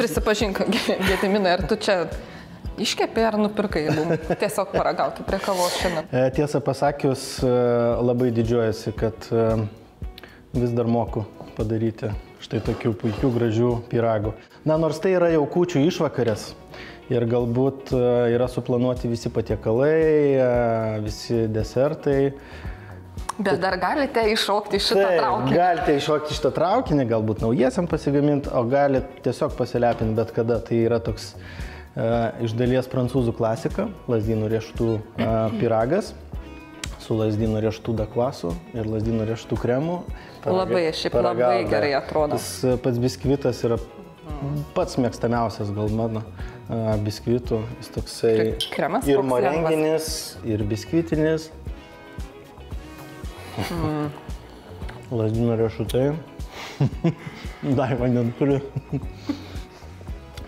Prisipažink, Gediminai, ar tu čia iškepė ar nupirkai, tiesiog paragauti prie kavos šiandien? Tiesą pasakius, labai didžiuojasi, kad vis dar moku padaryti štai tokių puikių, gražių pyragų. Na, nors tai yra jau kūčių išvakarės ir galbūt yra suplanuoti visi patiekalai, visi desertai. Bet dar galite iššokti šitą traukinį. Galite iššokti šitą traukinį, galbūt naujiesiam pasigaminti, o galite tiesiog pasilepinti bet kada. Tai yra toks iš dalies prancūzų klasika, lazdynų riešutų pyragas su lazdynų riešutų dakvasu ir lazdynų riešutų kremu. Labai gerai atrodo. Pats biskvitas yra pats mėgstamiausias gal mano biskvitų. Jis toksai ir morenginis, ir biskvitinis. Lazdynų riešutai. Dar vandens turi.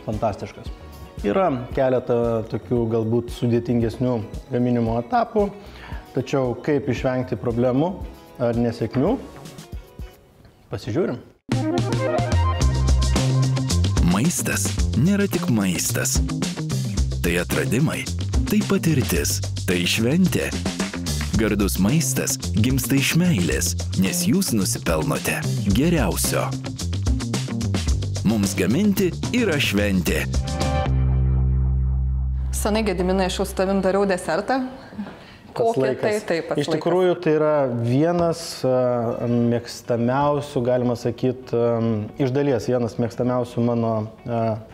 Fantastiškas. Yra keletą tokių galbūt sudėtingesnių gaminimo etapų, tačiau kaip išvengti problemų ar nesėkmių, pasižiūrim. Maistas nėra tik maistas. Tai atradimai, tai patirtis, tai šventė. Gardus maistas gimsta iš meilės, nes jūs nusipelnote geriausio. Mums gaminti yra šventė. Senai, Gediminai, aš jau su tavim dariau desertą. Kokia tai pats Iš tikrųjų, tai yra vienas mėgstamiausių, galima sakyti, iš dalies vienas mėgstamiausių mano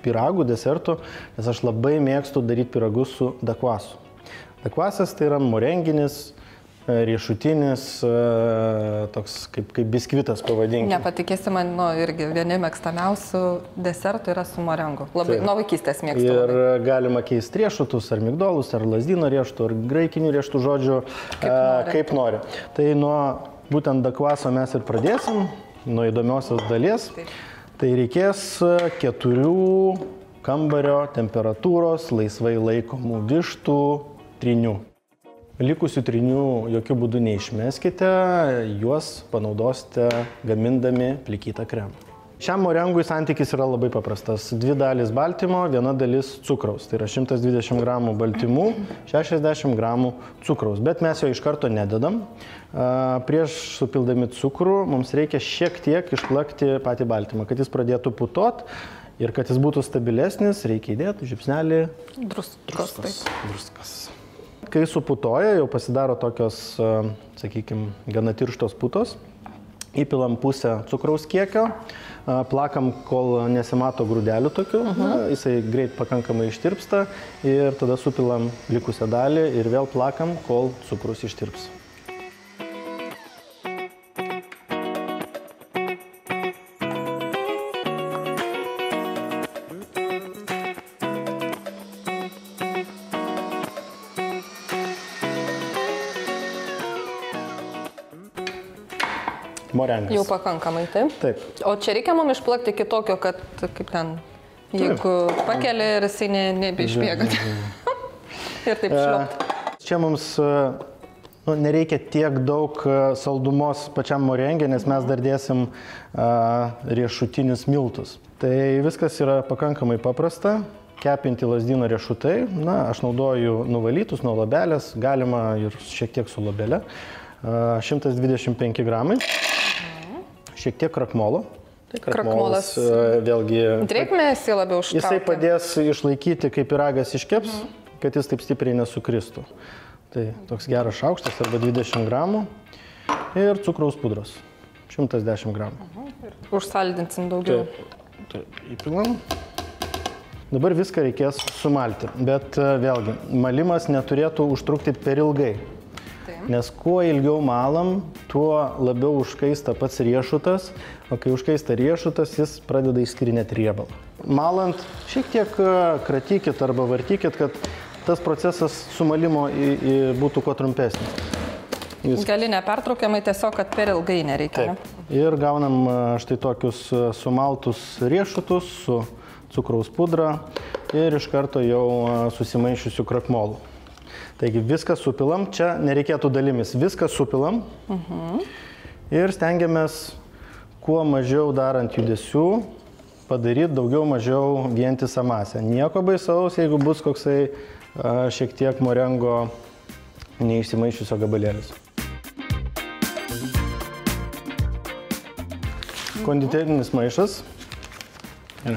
pyragų, desertų, nes aš labai mėgstu daryti pyragus su dakvasu. Dakvasas tai yra morenginis, riešutinis, toks kaip biskvitas pavadinkim. Nepatikėsi, man irgi vieni mėgstamiausių desertų yra su morengu. Labai nuo vaikystės mėgstu. Ir galima keisti riešutus, ar migdolus, ar lazdyno riešutų, ar graikinių riešutų, žodžiu, kaip nori. Tai nuo būtent dakvaso mes ir pradėsim, nuo įdomiosios dalies. Tai reikės 4 kambario temperatūros laisvai laikomų vištų trynių. Likusių trynių jokių būdų neišmeskite, juos panaudosite gamindami plikytą kremą. Šiam morengui santykis yra labai paprastas. 2 dalys baltymo, 1 dalis cukraus. Tai yra 120 gramų baltymų, 60 gramų cukraus. Bet mes jo iš karto nededam. Prieš supildami cukrų mums reikia šiek tiek išplakti patį baltymą, kad jis pradėtų putot ir kad jis būtų stabilesnis, reikia įdėti žiupsnelį druskos. Kai suputoja, jau pasidaro tokios, sakykime, gana tirštos putos, įpilam pusę cukraus kiekio, plakam, kol nesimato grūdelių tokių, jisai greit pakankamai ištirpsta ir tada supilam likusią dalį ir vėl plakam, kol cukrus ištirps. Morengas. Jau pakankamai, taip? Taip. O čia reikia mums išplakti kitokio, kad kaip ten, jeigu pakeli ir jisai nebeišbėga. Ir taip šliopti. Čia mums nereikia tiek daug saldumos pačiam morengė, nes mes dar dėsim riešutinius miltus. Tai viskas yra pakankamai paprasta. Kepinti lazdyno riešutai. Na, aš naudoju nuvalytus nuo labelės, galima ir šiek tiek su labelė. 125 gramai. Šiek tiek krakmolo. Tai krakmolas vėlgi... Drėgmės jį labiau užtraukia. Jisai padės išlaikyti, kai pyragas iškeps, kad jis taip stipriai nesukristų. Tai toks geras šaukštas arba 20 gramų. Ir cukraus pudros. 110 gramų. Užsaldinsim daugiau. Taip, įpilam. Dabar viską reikės sumalti. Bet vėlgi, malimas neturėtų užtrukti per ilgai. Nes kuo ilgiau malam, tuo labiau užkaista pats riešutas, o kai užkaista riešutas, jis pradeda išskirinėti riebalą. Malant, šiek tiek kratykit arba vartykit, kad tas procesas sumalimo būtų kuo trumpesnis. Gali nepertraukiamai, tiesiog, kad per ilgai nereikia. Ir gaunam štai tokius sumaltus riešutus su cukraus pudra ir iš karto jau susimaišiusiu krakmolu. Taigi viską supilam, čia nereikėtų dalimis, viską supilam ir stengiamės kuo mažiau darant judesių padaryti daugiau mažiau vientisą masę. Nieko baisaus, jeigu bus koksai šiek tiek morengo neišsimaišiusio gabalėlis. Konditerinis maišas.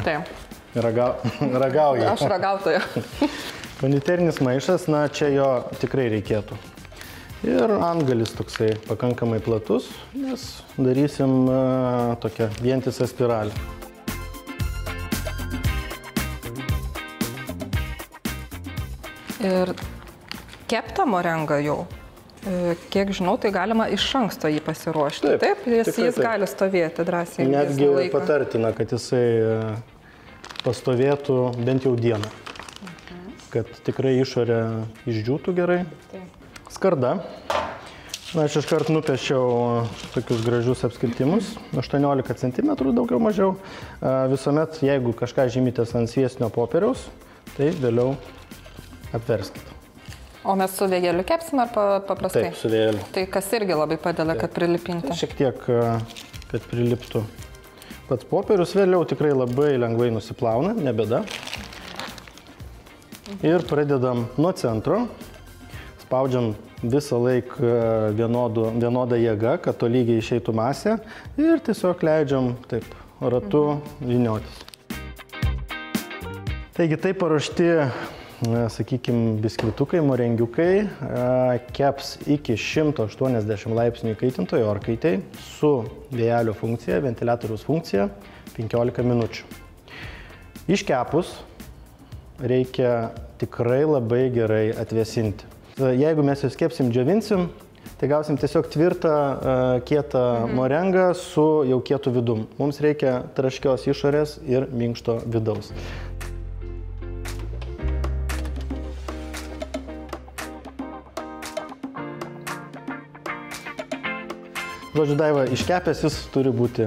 Taip. Ragauja. Aš ragautoja. Konditerinis maišas, na, čia jo tikrai reikėtų. Ir antgalis toksai pakankamai platus, nes darysim tokią vientisą spiralę. Ir keptą morengą jau, kiek žinau, tai galima iš anksto jį pasiruošti. Taip, jis gali stovėti drąsiai. Netgi patartina, kad jisai pastovėtų bent jau dieną, kad tikrai išorė išdžiūtų gerai. Skarda. Na, aš iškart nupiešiau tokius gražius apskritimus, 18 cm daugiau mažiau. Visuomet, jeigu kažką žymytės ant sviestinio popieriaus, tai vėliau apverskit. O mes su vėjeliu kepsim ar paprastai? Taip, su vėjeliu. Tai kas irgi labai padeda, kad prilipinti? Šiek tiek, kad priliptų. Pats popierius vėliau tikrai labai lengvai nusiplauna, ne bėda. Ir pradedam nuo centro. Spaudžiam visą laiką vienodą jėgą, kad tolygiai išeitų masė ir tiesiog leidžiam taip ratu vyniotis. Taigi taip paruošti, sakykime, biskvitukai, morengiukai keps iki 180 laipsnių įkaitintojo orkaitėj su vėjelio funkcija, ventiliatoriaus funkcija 15 minučių. Iškepus reikia tikrai labai gerai atvėsinti. Jeigu mes juos kepsim, džiovinsim, tai gausim tiesiog tvirtą, kietą morengą su jau kietu vidum. Mums reikia traškios išorės ir minkšto vidaus. Žodžiu, Daiva, iškepęs jis turi būti.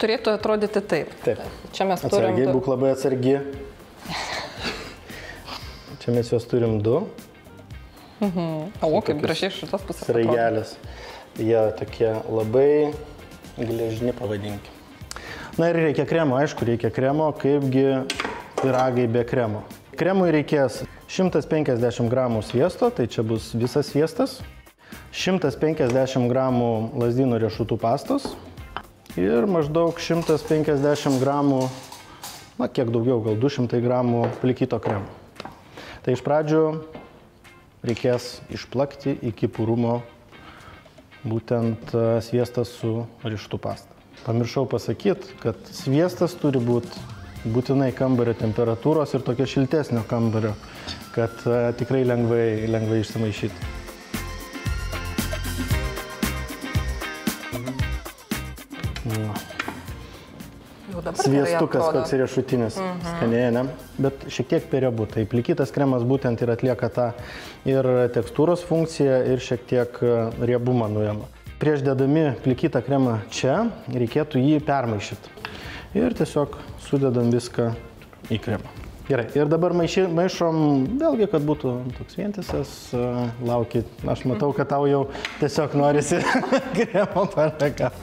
Turėtų atrodyti taip. Taip. Čia mes turim... Atsargiai, būk labai atsargi. Čia mes juos turim du. O, kaip gražiai šitas pusės atrodo. Sraigelės. Jie tokie labai gležni, pavadinkim. Na ir reikia kremo, aišku, reikia kremo, kaipgi pyragai be kremo. Kremui reikės 150 gramų sviesto, tai čia bus visas sviestas, 150 gramų lazdynų riešutų pastos ir maždaug 150 gramų, na kiek daugiau, gal 200 gramų plikito kremo. Tai iš pradžių reikės išplakti iki purumo būtent sviestą su riešutų pasta. Pamiršau pasakyti, kad sviestas turi būti būtinai kambario temperatūros ir tokio šiltesnio kambario, kad tikrai lengvai išsimaišytų. Sviestukas koks riešutinis, skanėja, ne? Bet šiek tiek per riebu. Tai plikytas kremas būtent ir atlieka tą ir tekstūros funkciją, ir šiek tiek riebumą nuima. Prieš dedami plikytą kremą čia, reikėtų jį permaišyti. Ir tiesiog sudedam viską į kremą. Gerai, ir dabar maišom, vėlgi, kad būtų toks vientisas, laukit. Aš matau, kad tau jau tiesiog norisi kremo paragauti.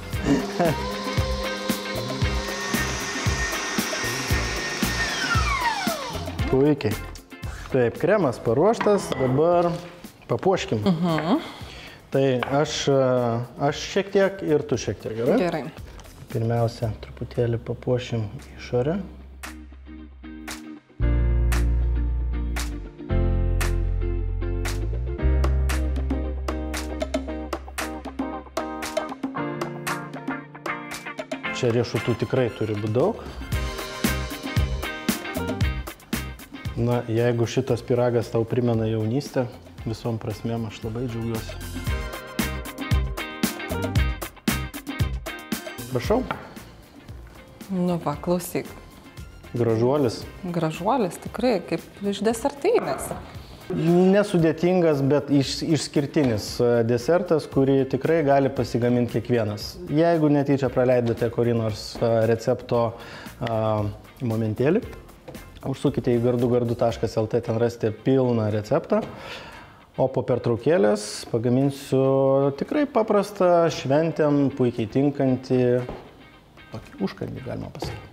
Puikiai. Taip, kremas paruoštas, dabar papuoškim. Tai aš šiek tiek ir tu šiek tiek, gerai? Gerai. Pirmiausia, truputėlį papuošim išorę. Čia riešutų tikrai turi būti daug. Na, jeigu šitas pyragas tau primena jaunystę, visom prasmėm aš labai džiaugiuosi. Prašau. Nu va, klausyk. Gražuolis. Gražuolis, tikrai, kaip iš desertinės. Nesudėtingas, bet išskirtinis desertas, kurį tikrai gali pasigaminti kiekvienas. Jeigu netyčia praleidote kurį nors recepto momentėlį, užsukite į gardu.lt, ten rasite pilną receptą, o po pertraukėlės pagaminsiu tikrai paprastą, šventėm puikiai tinkantį tokį užkandį, galima pasakyti.